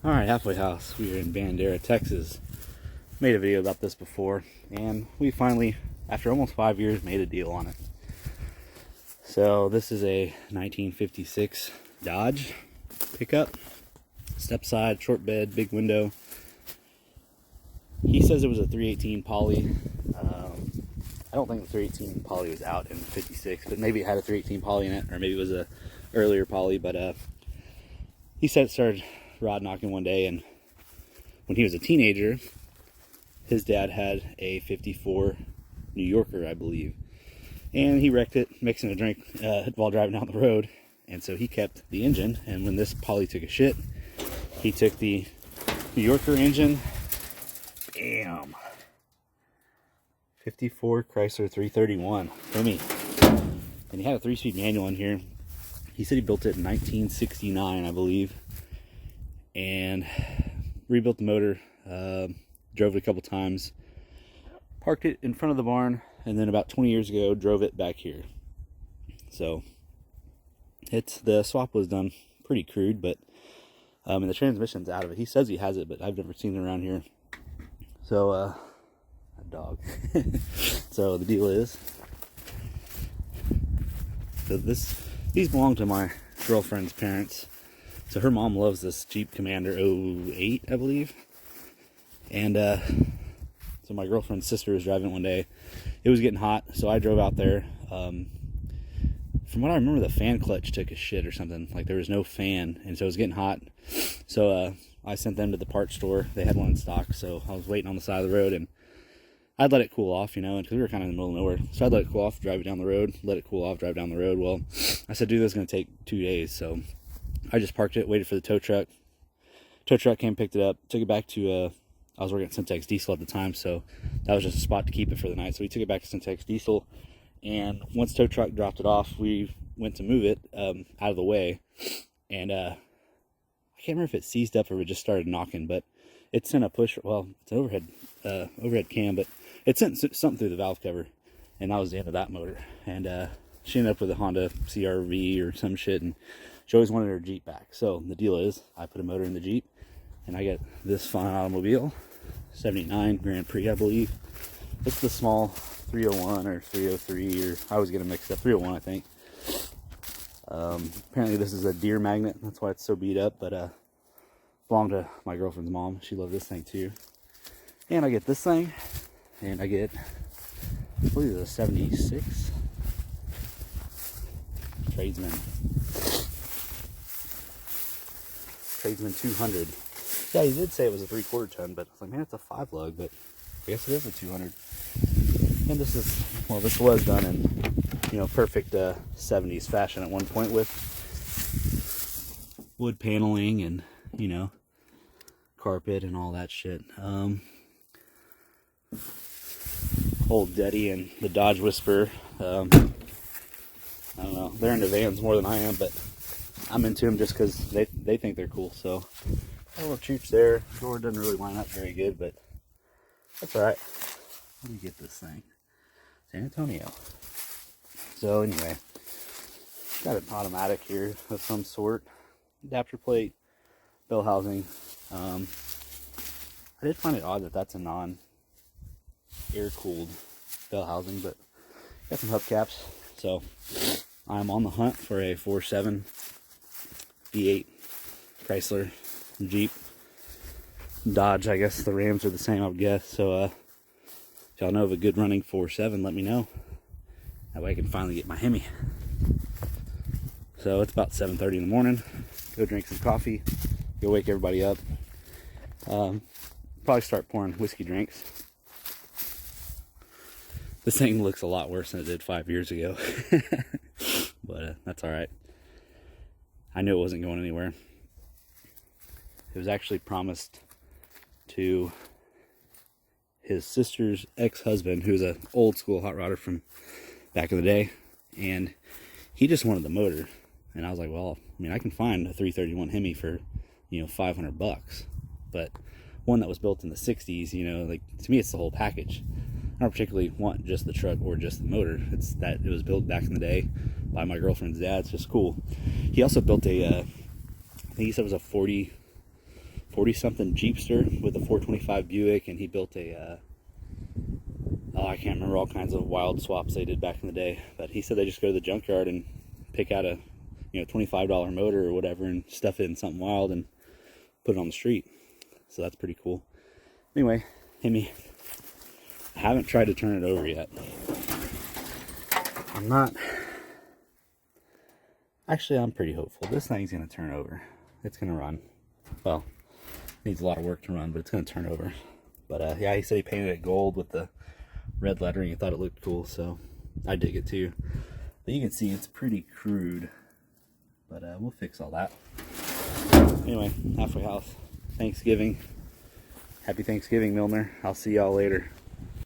Alright, halfway house. We are in Bandera, Texas. Made a video about this before, and we finally, after almost 5 years, made a deal on it. So this is a 1956 Dodge pickup. Step side, short bed, big window. He says it was a 318 poly. I don't think the 318 poly was out in 56, but maybe it had a 318 poly in it, or maybe it was a earlier poly. But he said it started rod knocking one day, and when he was a teenager, his dad had a 54 New Yorker, I believe, and he wrecked it mixing a drink while driving down the road. And so he kept the engine, and when this poly took a shit, he took the New Yorker engine. Bam! 54 Chrysler 331 Hemi, and he had a 3-speed manual in here. He said he built it in 1969, I believe, and rebuilt the motor, drove it a couple times, parked it in front of the barn, and then about 20 years ago drove it back here. So the swap was done pretty crude, but and the transmission's out of it. He says he has it, but I've never seen it around here. So a dog. So the deal is, so these belong to my girlfriend's parents. So her mom loves this Jeep Commander 08, I believe. And so my girlfriend's sister was driving it one day. It was getting hot, so I drove out there. From what I remember, the fan clutch took a shit or something. Like there was no fan, and so it was getting hot. So I sent them to the parts store. They had one in stock, so I was waiting on the side of the road, and I'd let it cool off, you know, because we were kind of in the middle of nowhere. So I'd let it cool off, drive it down the road, let it cool off, drive down the road. Well, I said, dude, this is going to take 2 days. So I just parked it, waited for the tow truck. Tow truck came, picked it up, took it back to, I was working at Syntex Diesel at the time, so that was just a spot to keep it for the night. So we took it back to Syntex Diesel, and once tow truck dropped it off, we went to move it out of the way, and I can't remember if it seized up or it just started knocking, but it sent a push, well, it's an overhead cam, but it sent something through the valve cover, and that was the end of that motor. And she ended up with a Honda CR-V or some shit, and she always wanted her Jeep back. So the deal is, I put a motor in the Jeep, and I get this fine automobile, 79 Grand Prix, I believe. It's the small 301 or 303, or I always get them mixed up, 301, I think. Apparently this is a deer magnet, that's why it's so beat up, but belonged to my girlfriend's mom. She loved this thing too. And I get this thing, and I get, I believe it's a 76 Tradesman 200. Yeah, he did say it was a 3/4 ton, but I was like, man, it's a 5 lug, but I guess it is a 200. And this is, well, this was done in, you know, perfect 70s fashion at one point, with wood paneling and, you know, carpet and all that shit. Old Daddy and the Dodge Whisperer. I don't know, they're into vans more than I am, but I'm into them just because they think they're cool. So a little chooch there. Door doesn't really line up very good, but that's alright. Let me get this thing. San Antonio. So anyway, got an automatic here of some sort. Adapter plate, bell housing. I did find it odd that that's a non-air-cooled bell housing, but got some hubcaps. So I'm on the hunt for a 4.7 V8 Chrysler, Jeep, Dodge. I guess the Rams are the same, I would guess. So if y'all know of a good running 4.7, let me know. That way I can finally get my Hemi. So it's about 7:30 in the morning. Go drink some coffee. Go wake everybody up. Probably start pouring whiskey drinks. This thing looks a lot worse than it did 5 years ago. But that's alright. I knew it wasn't going anywhere. It was actually promised to his sister's ex-husband, who was an old school hot rodder from back in the day, and he just wanted the motor. And I was like, well, I mean, I can find a 331 Hemi for, you know, $500, but one that was built in the 60s, you know, like, to me, it's the whole package. I don't particularly want just the truck or just the motor. It's that it was built back in the day by my girlfriend's dad. It's just cool. He also built a, I think he said it was a 40 40-something Jeepster with a 425 Buick, and he built a, oh, I can't remember all kinds of wild swaps they did back in the day. But he said they just go to the junkyard and pick out a, $25 motor or whatever and stuff it in something wild and put it on the street. So that's pretty cool. Anyway, Hemi, I haven't tried to turn it over yet. I'm pretty hopeful. This thing's going to turn over. It's going to run. Well, needs a lot of work to run, but it's going to turn over. But yeah, he said he painted it gold with the red lettering. He thought it looked cool, so I dig it too. But you can see it's pretty crude. But we'll fix all that. Anyway, halfway house. Thanksgiving. Happy Thanksgiving, Milner. I'll see y'all later.